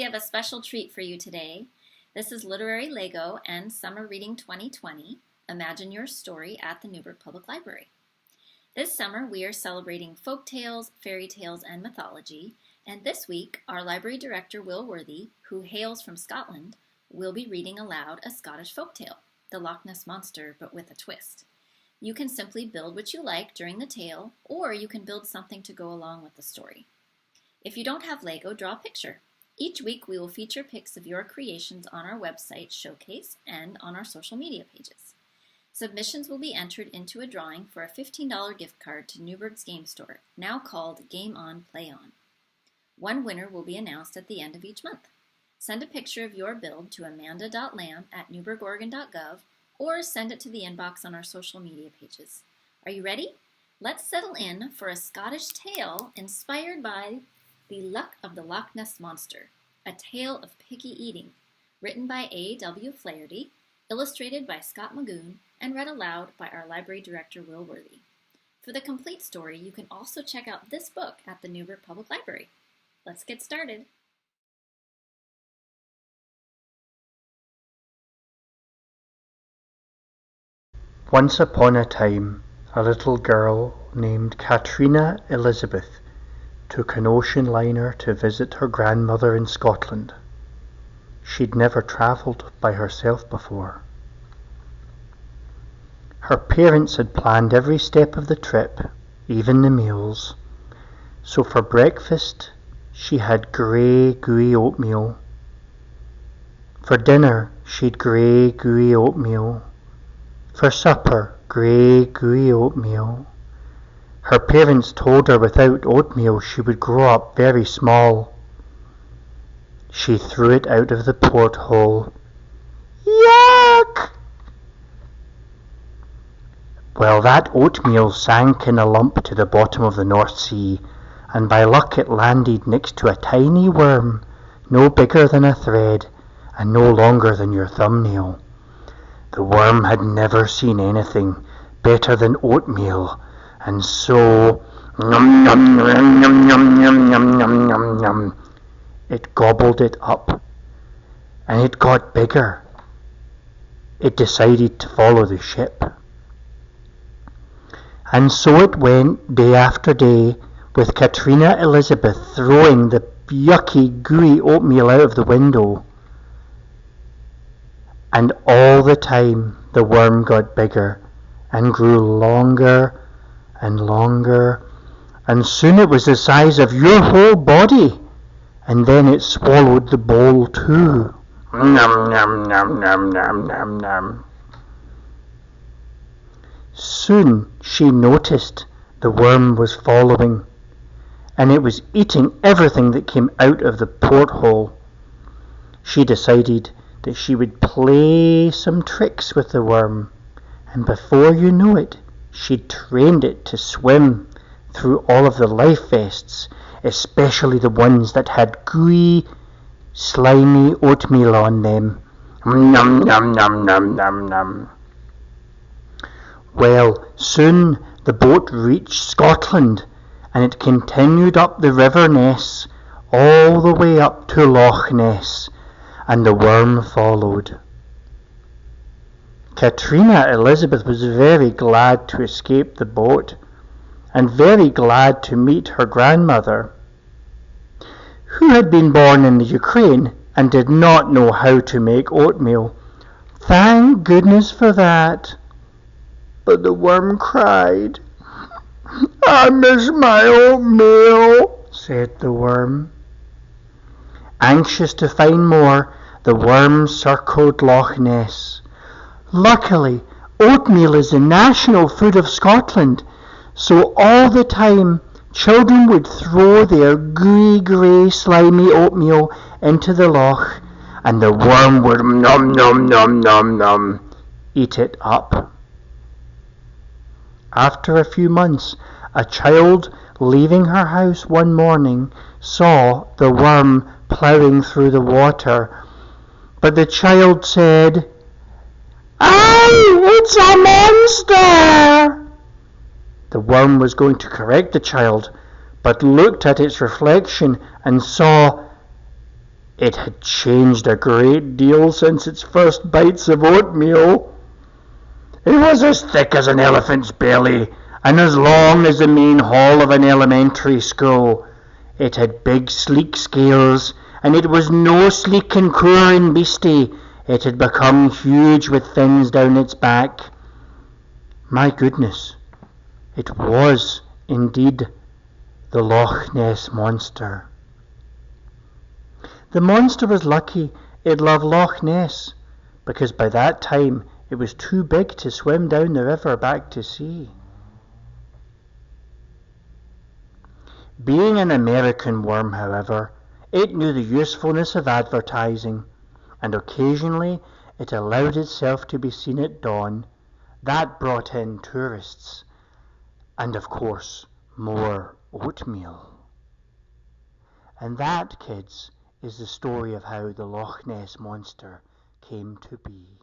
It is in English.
have a special treat for you today. This is Literary Lego and Summer Reading 2020, Imagine Your Story at the Newberg Public Library. This summer we are celebrating folk tales, fairy tales, and mythology, and this week our library director Will Worthy, who hails from Scotland, will be reading aloud a Scottish folk tale, the Loch Ness Monster, but with a twist. You can simply build what you like during the tale, or you can build something to go along with the story. If you don't have Lego, draw a picture. Each week we will feature pics of your creations on our website showcase and on our social media pages. Submissions will be entered into a drawing for a $15 gift card to Newberg's game store, now called Game On, Play On. One winner will be announced at the end of each month. Send a picture of your build to amanda.lamb@newbergoregon.gov or send it to the inbox on our social media pages. Are you ready? Let's settle in for a Scottish tale inspired by The Luck of the Loch Ness Monster, a tale of piggy eating, written by A.W. Flaherty, illustrated by Scott Magoon, and read aloud by our library director Will Worthy. For the complete story, you can also check out this book at the Newberg Public Library. Let's get started. Once upon a time, a little girl named Katrina Elizabeth took an ocean liner to visit her grandmother in Scotland. She'd never travelled by herself before. Her parents had planned every step of the trip, even the meals. So for breakfast, she had grey, gooey oatmeal. For dinner, she'd grey, gooey oatmeal. For supper, grey, gooey oatmeal. Her parents told her without oatmeal she would grow up very small. She threw it out of the porthole. Yuck! Well, that oatmeal sank in a lump to the bottom of the North Sea, and by luck it landed next to a tiny worm, no bigger than a thread, and no longer than your thumbnail. The worm had never seen anything better than oatmeal, and so it gobbled it up, and it got bigger. It decided to follow the ship. And so it went day after day, with Katrina Elizabeth throwing the yucky, gooey oatmeal out of the window. And all the time the worm got bigger and grew longer and longer, and soon it was the size of your whole body, and then it swallowed the bowl too. Nom, nom, nom, nom, nom, nom, nom. Soon she noticed the worm was following, and it was eating everything that came out of the porthole. She decided that she would play some tricks with the worm, and before you know it, she'd trained it to swim through all of the life vests, especially the ones that had gooey, slimy oatmeal on them. Nom, nom, nom, nom, nom, nom. Well, soon the boat reached Scotland, and it continued up the River Ness, all the way up to Loch Ness, and the worm followed. Katrina Elizabeth was very glad to escape the boat, and very glad to meet her grandmother, who had been born in the Ukraine and did not know how to make oatmeal. Thank goodness for that. But the worm cried. I miss my oatmeal, said the worm. Anxious to find more, the worm circled Loch Ness. Luckily, oatmeal is the national food of Scotland, so all the time children would throw their gooey, grey, slimy oatmeal into the loch, and the worm would nom nom nom nom nom eat it up. After a few months, a child leaving her house one morning saw the worm ploughing through the water, but the child said, "Aye, it's a monster!" The worm was going to correct the child, but looked at its reflection and saw It had changed a great deal since its first bites of oatmeal. It was as thick as an elephant's belly, and as long as the main hall of an elementary school. It had big sleek scales, and it was no sleek and cooring beastie. It had become huge with things down its back. My goodness, it was indeed the Loch Ness Monster. The monster was lucky it loved Loch Ness, because by that time it was too big to swim down the river back to sea. Being an American worm, however, it knew the usefulness of advertising, and occasionally it allowed itself to be seen at dawn. That brought in tourists, and of course, more oatmeal. And that, kids, is the story of how the Loch Ness Monster came to be.